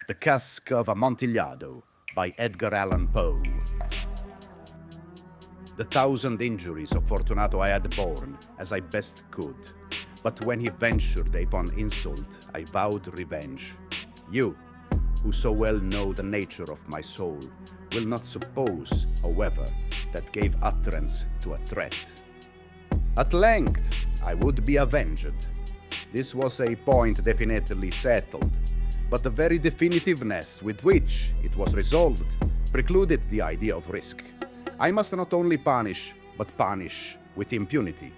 The Cask of Amontillado by Edgar Allan Poe. The 1,000 injuries of Fortunato I had borne as I best could, but when he ventured upon insult, I vowed revenge. You, who so well know the nature of my soul, will not suppose, however, that gave utterance to a threat. At length, I would be avenged. This was a point definitely settled, but the very definitiveness with which it was resolved precluded the idea of risk. I must not only punish, but punish with impunity.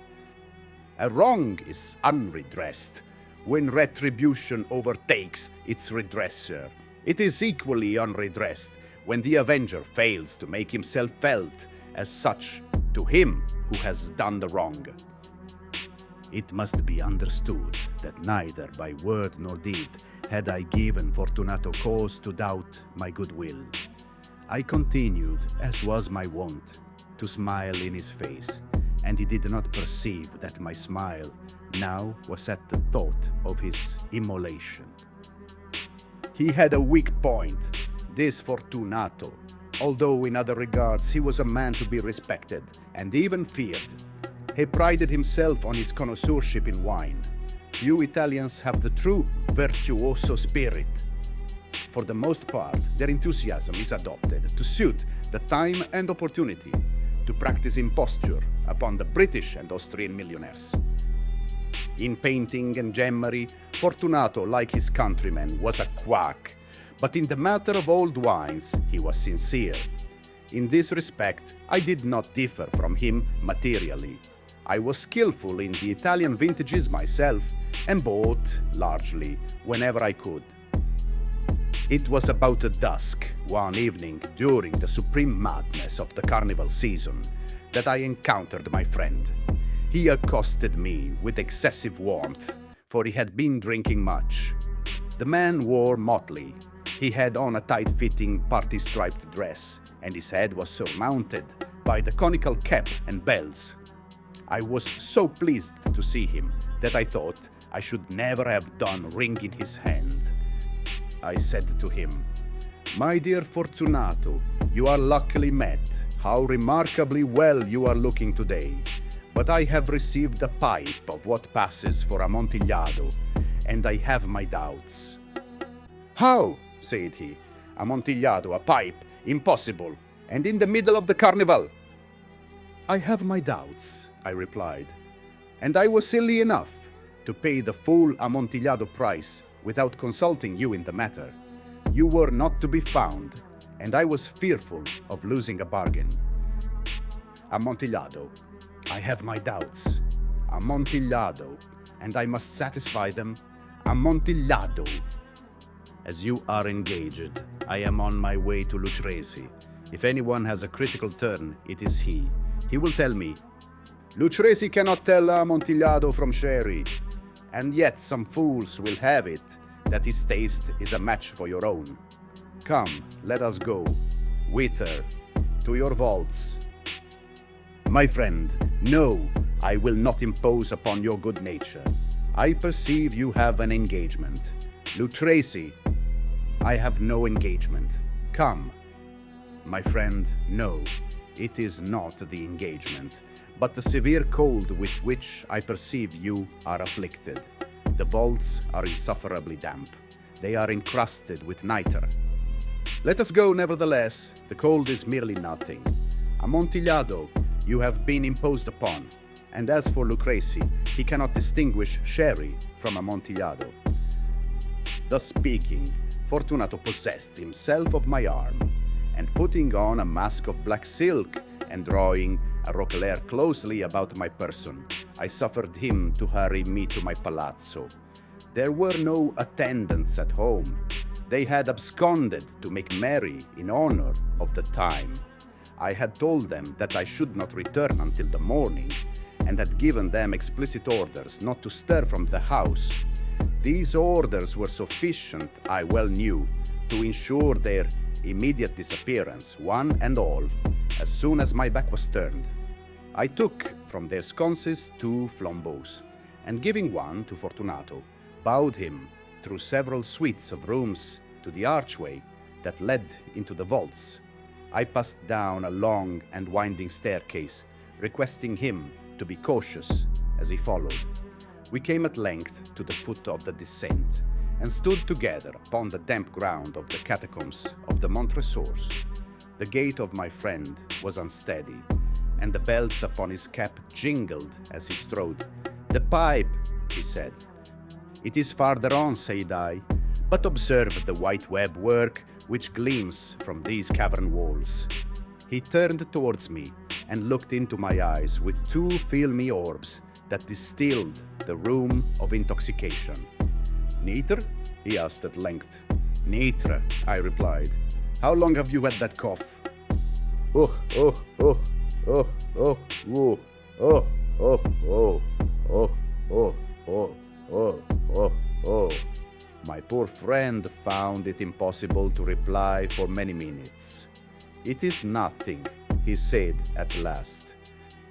A wrong is unredressed when retribution overtakes its redresser. It is equally unredressed when the avenger fails to make himself felt as such to him who has done the wrong. It must be understood that neither by word nor deed had I given Fortunato cause to doubt my goodwill. I continued, as was my wont, to smile in his face, and he did not perceive that my smile now was at the thought of his immolation. He had a weak point, this Fortunato, although in other regards he was a man to be respected and even feared. He prided himself on his connoisseurship in wine. Few Italians have the true virtuoso spirit. For the most part, their enthusiasm is adopted to suit the time and opportunity to practice imposture upon the British and Austrian millionaires. In painting and gemmery, Fortunato, like his countrymen, was a quack, but in the matter of old wines, he was sincere. In this respect, I did not differ from him materially. I was skillful in the Italian vintages myself and bought largely whenever I could. It was about dusk one evening during the supreme madness of the carnival season that I encountered my friend. He accosted me with excessive warmth, for he had been drinking much. The man wore motley. He had on a tight-fitting party-striped dress, and his head was surmounted by the conical cap and bells. I was so pleased to see him that I thought I should never have done wringing his hand. I said to him, "My dear Fortunato, you are luckily met. How remarkably well you are looking today. But I have received a pipe of what passes for Amontillado, and I have my doubts." "How?" said he. "Amontillado, a pipe? Impossible! And in the middle of the carnival!" "I have my doubts," I replied, "and I was silly enough to pay the full Amontillado price without consulting you in the matter. You were not to be found, and I was fearful of losing a bargain. Amontillado, I have my doubts. Amontillado, and I must satisfy them. Amontillado. As you are engaged, I am on my way to Lucrezi. If anyone has a critical turn, it is he. He will tell me, 'Lucrezi cannot tell Amontillado from sherry,' and yet some fools will have it that his taste is a match for your own. Come, let us go. Whither? To your vaults." "My friend, no, I will not impose upon your good nature. I perceive you have an engagement. Lucrezi, I have no engagement. Come." "My friend, no, it is not the engagement, but the severe cold with which I perceive you are afflicted. The vaults are insufferably damp. They are encrusted with nitre. Let us go nevertheless. The cold is merely nothing. Amontillado, you have been imposed upon, and as for Lucrezi, he cannot distinguish sherry from Amontillado." Thus speaking, Fortunato possessed himself of my arm, and putting on a mask of black silk and drawing a roquelaire closely about my person, I suffered him to hurry me to my palazzo. There were no attendants at home. They had absconded to make merry in honor of the time. I had told them that I should not return until the morning, and had given them explicit orders not to stir from the house. These orders were sufficient, I well knew, to ensure their immediate disappearance, one and all, as soon as my back was turned. I took from their sconces 2 flambeaux, and giving one to Fortunato, bowed him through several suites of rooms to to the archway that led into the vaults. I passed down a long and winding staircase, requesting him to be cautious as he followed. We came at length to the foot of the descent and stood together upon the damp ground of the catacombs of the Montresors. The gait of my friend was unsteady, and the bells upon his cap jingled as he strode. "The pipe," he said. "It is farther on," said I, "but observe the white web work which gleams from these cavern walls." He turned towards me and looked into my eyes with two filmy orbs that distilled the rheum of intoxication. "Neater?" he asked at length. "Neater," I replied. "How long have you had that cough?" "Oh, oh, oh, oh, oh, oh, oh, oh, oh, oh, oh, oh, oh, oh, oh." My poor friend found it impossible to reply for many minutes. "It is nothing," he said at last.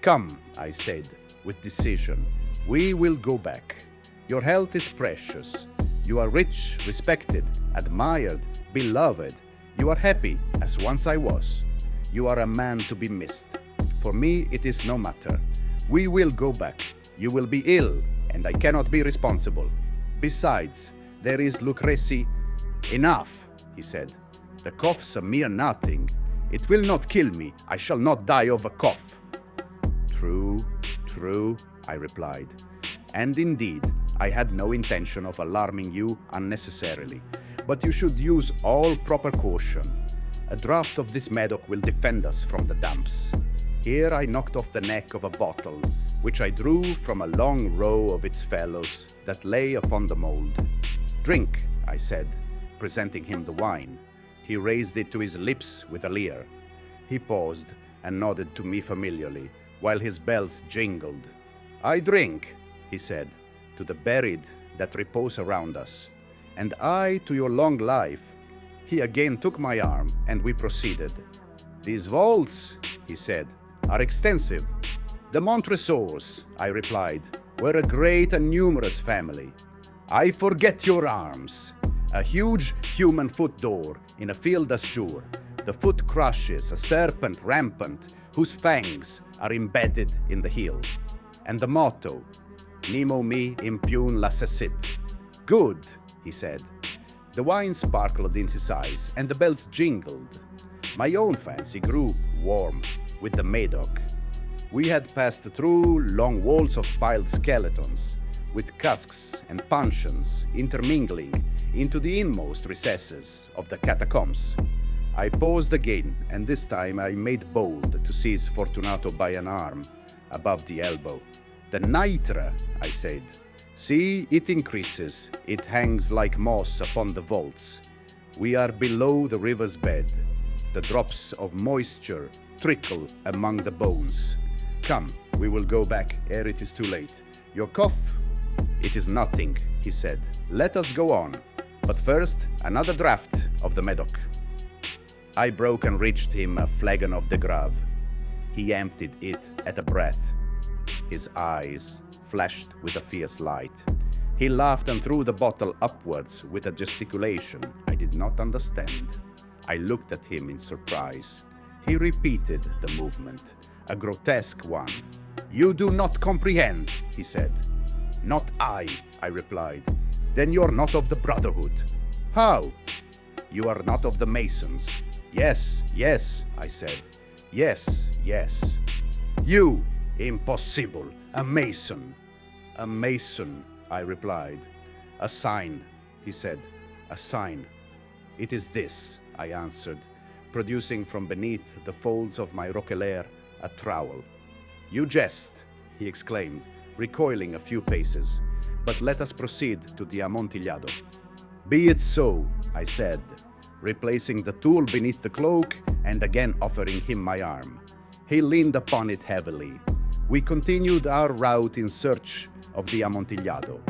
"Come," I said with decision, "we will go back. Your health is precious. You are rich, respected, admired, beloved. You are happy, as once I was. You are a man to be missed. For me, it is no matter. We will go back. You will be ill, and I cannot be responsible. Besides, there is Lucrezi." "Enough," he said. "The cough's a mere nothing. It will not kill me. I shall not die of a cough." "True, true," I replied. "And indeed, I had no intention of alarming you unnecessarily, but you should use all proper caution. A draught of this medoc will defend us from the damps." Here I knocked off the neck of a bottle, which I drew from a long row of its fellows that lay upon the mould. "Drink," I said, presenting him the wine. He raised it to his lips with a leer. He paused and nodded to me familiarly, while his bells jingled. "I drink," he said, "to the buried that repose around us, and I to your long life." He again took my arm, and we proceeded. "These vaults," he said, "are extensive." "The Montresors," I replied, "were a great and numerous family." "I forget your arms." "A huge human foot door in a field azure. The foot crushes a serpent rampant whose fangs are embedded in the heel. And the motto, Nemo me impune lacessit." "Good," he said. The wine sparkled in his eyes, and the bells jingled. My own fancy grew warm with the Medoc. We had passed through long walls of piled skeletons, with casks and puncheons intermingling into the inmost recesses of the catacombs. I paused again, and this time I made bold to seize Fortunato by an arm above the elbow. "The nitre," I said. "See, it increases. It hangs like moss upon the vaults. We are below the river's bed. The drops of moisture trickle among the bones. Come, we will go back ere it is too late. Your cough?" "It is nothing," he said. "Let us go on. But first, another draught of the Medoc." I broke and reached him a flagon of the Grave. He emptied it at a breath. His eyes flashed with a fierce light. He laughed and threw the bottle upwards with a gesticulation I did not understand. I looked at him in surprise. He repeated the movement, a grotesque one. "You do not comprehend," he said. "Not I," I replied. "Then you're not of the Brotherhood." "How?" "You are not of the Masons." "Yes, yes," I said. "Yes, yes." "You! Impossible! A Mason!" "A Mason," I replied. "A sign," he said. "A sign." "It is this," I answered, producing from beneath the folds of my roquelaire a trowel. "You jest," he exclaimed, recoiling a few paces. "But let us proceed to the Amontillado." "Be it so," I said, replacing the tool beneath the cloak and again offering him my arm. He leaned upon it heavily. We continued our route in search of the Amontillado.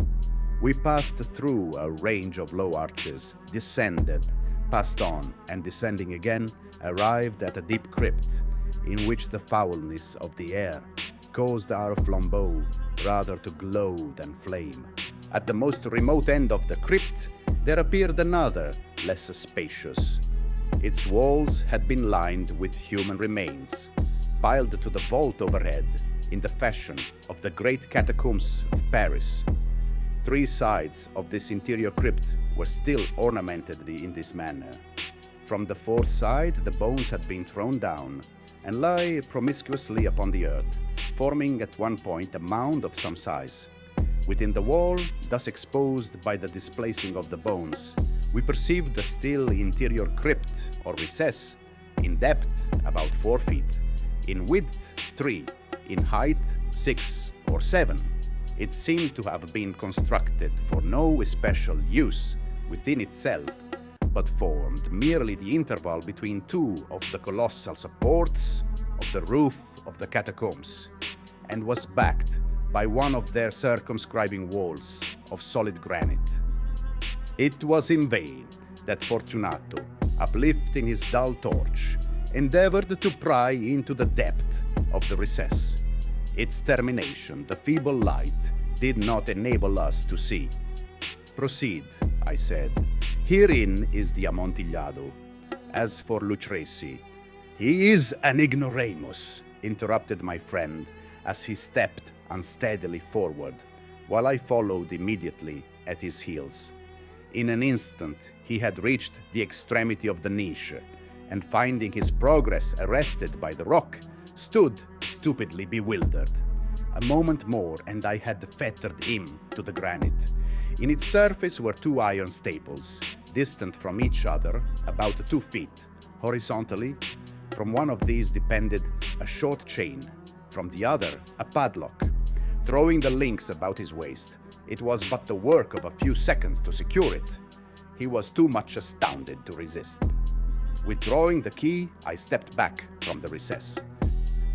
We passed through a range of low arches, descended, passed on, and descending again, arrived at a deep crypt, in which the foulness of the air caused our flambeaux rather to glow than flame. At the most remote end of the crypt, there appeared another, less spacious. Its walls had been lined with human remains, piled to the vault overhead in the fashion of the great catacombs of Paris. 3 sides of this interior crypt were still ornamented in this manner. From the 4th side, the bones had been thrown down and lay promiscuously upon the earth, forming at one point a mound of some size. Within the wall, thus exposed by the displacing of the bones, we perceived the still interior crypt or recess, in depth about 4 feet, in width 3, in height 6 or 7. It seemed to have been constructed for no special use within itself, but formed merely the interval between 2 of the colossal supports of the roof of the catacombs, and was backed by one of their circumscribing walls of solid granite. It was in vain that Fortunato, uplifting his dull torch, endeavored to pry into the depth of the recess. Its termination, the feeble light, did not enable us to see. "Proceed," I said. "Herein is the Amontillado. As for Lucrezi, he is an ignoramus," interrupted my friend as he stepped unsteadily forward, while I followed immediately at his heels. In an instant, he had reached the extremity of the niche, and finding his progress arrested by the rock, stood stupidly bewildered. A moment more, and I had fettered him to the granite. In its surface were 2 iron staples, distant from each other about 2 feet. Horizontally, from one of these depended a short chain, from the other a padlock. Throwing the links about his waist, it was but the work of a few seconds to secure it. He was too much astounded to resist. Withdrawing the key, I stepped back from the recess.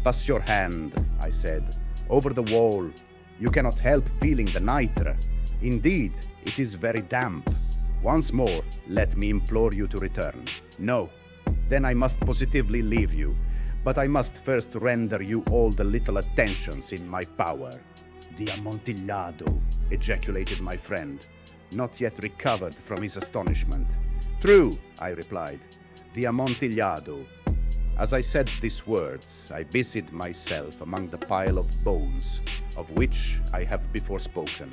"Pass your hand," I said, "over the wall. You cannot help feeling the nitre. Indeed, it is very damp. Once more, let me implore you to return." "No. Then I must positively leave you. But I must first render you all the little attentions in my power." "The Amontillado," ejaculated my friend, not yet recovered from his astonishment. "True," I replied. "The Amontillado." As I said these words, I busied myself among the pile of bones, of which I have before spoken.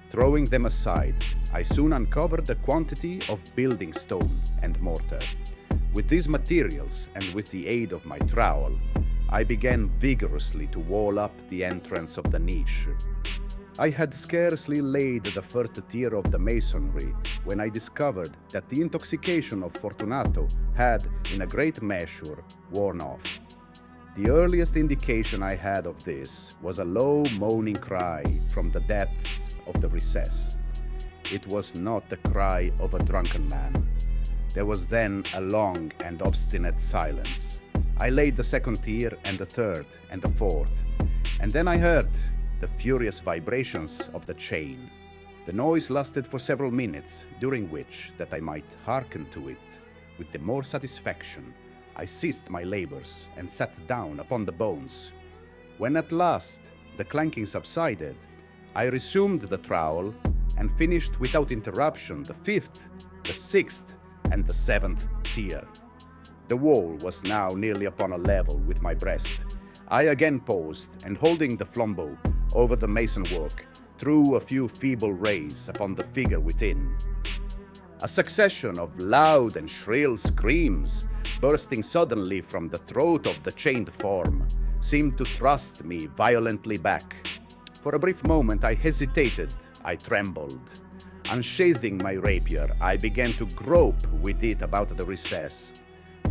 Throwing them aside, I soon uncovered a quantity of building stone and mortar. With these materials, and with the aid of my trowel, I began vigorously to wall up the entrance of the niche. I had scarcely laid the first tier of the masonry when I discovered that the intoxication of Fortunato had, in a great measure, worn off. The earliest indication I had of this was a low moaning cry from the depths of the recess. It was not the cry of a drunken man. There was then a long and obstinate silence. I laid the second tier and the third and the fourth, and then I heard the furious vibrations of the chain. The noise lasted for several minutes, during which, that I might hearken to it with the more satisfaction, I ceased my labors and sat down upon the bones. When at last the clanking subsided, I resumed the trowel and finished without interruption the 5th, the 6th, and the 7th tier. The wall was now nearly upon a level with my breast. I again paused, and holding the flambeau over the mason work, threw a few feeble rays upon the figure within. A succession of loud and shrill screams, bursting suddenly from the throat of the chained form, seemed to thrust me violently back. For a brief moment I hesitated, I trembled. Unsheathing my rapier, I began to grope with it about the recess.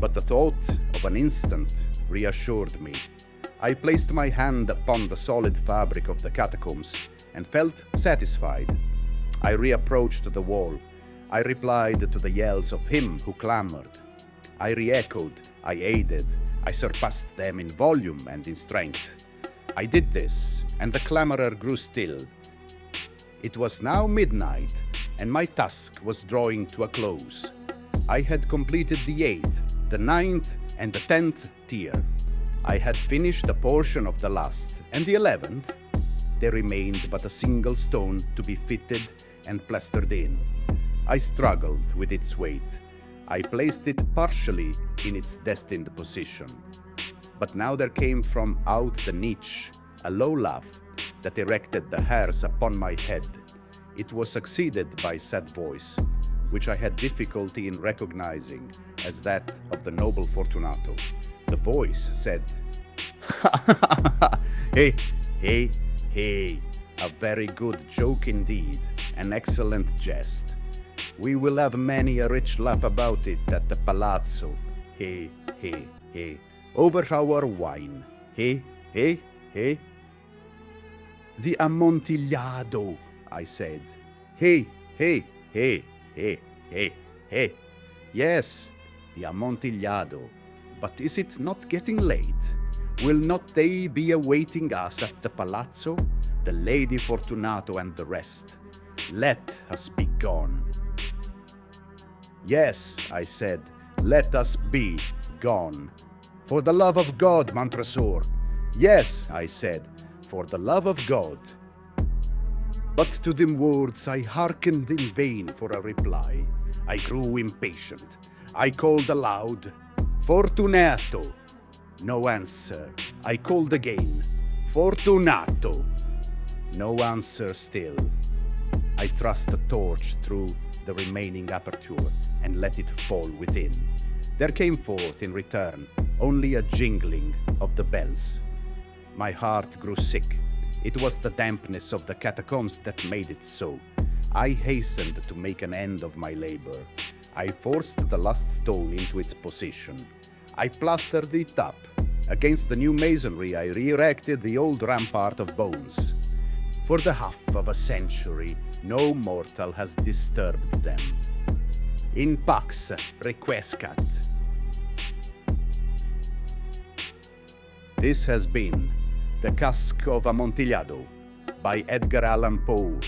But the thought of an instant reassured me. I placed my hand upon the solid fabric of the catacombs and felt satisfied. I reapproached the wall. I replied to the yells of him who clamored. I re-echoed, I aided, I surpassed them in volume and in strength. I did this, and the clamorer grew still. It was now midnight, and my task was drawing to a close. I had completed the 8th, the 9th, and the 10th tier. I had finished a portion of the last, and the 11th. There remained but a single stone to be fitted and plastered in. I struggled with its weight. I placed it partially in its destined position. But now there came from out the niche a low laugh that erected the hairs upon my head. It was succeeded by said voice, which I had difficulty in recognizing as that of the noble Fortunato. The voice said, "Hey, hey, hey, a very good joke indeed, an excellent jest. We will have many a rich laugh about it at the palazzo. Hey, hey, hey, over our wine. Hey, hey, hey." "The Amontillado," I said. "Hey, hey, hey, hey, hey, hey. Yes, the Amontillado. But is it not getting late? Will not they be awaiting us at the palazzo, the Lady Fortunato and the rest? Let us be gone." "Yes," I said, "let us be gone. For the love of God, Montresor." "Yes," I said, "for the love of God." But to them words I hearkened in vain for a reply. I grew impatient. I called aloud, "Fortunato." No answer. I called again, "Fortunato." No answer still. I thrust a torch through the remaining aperture and let it fall within. There came forth in return only a jingling of the bells. My heart grew sick. It was the dampness of the catacombs that made it so. I hastened to make an end of my labor. I forced the last stone into its position. I plastered it up. Against the new masonry, I re-erected the old rampart of bones. For the half of a century, no mortal has disturbed them. In pax requiescat. This has been The Cask of Amontillado by Edgar Allan Poe.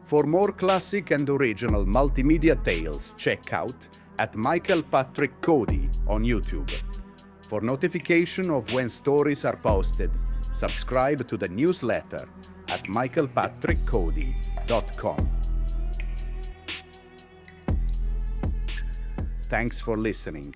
For more classic and original multimedia tales, check out at Michael Patrick Coady on YouTube. For notification of when stories are posted, subscribe to the newsletter at michaelpatrickcoady.com. Thanks for listening.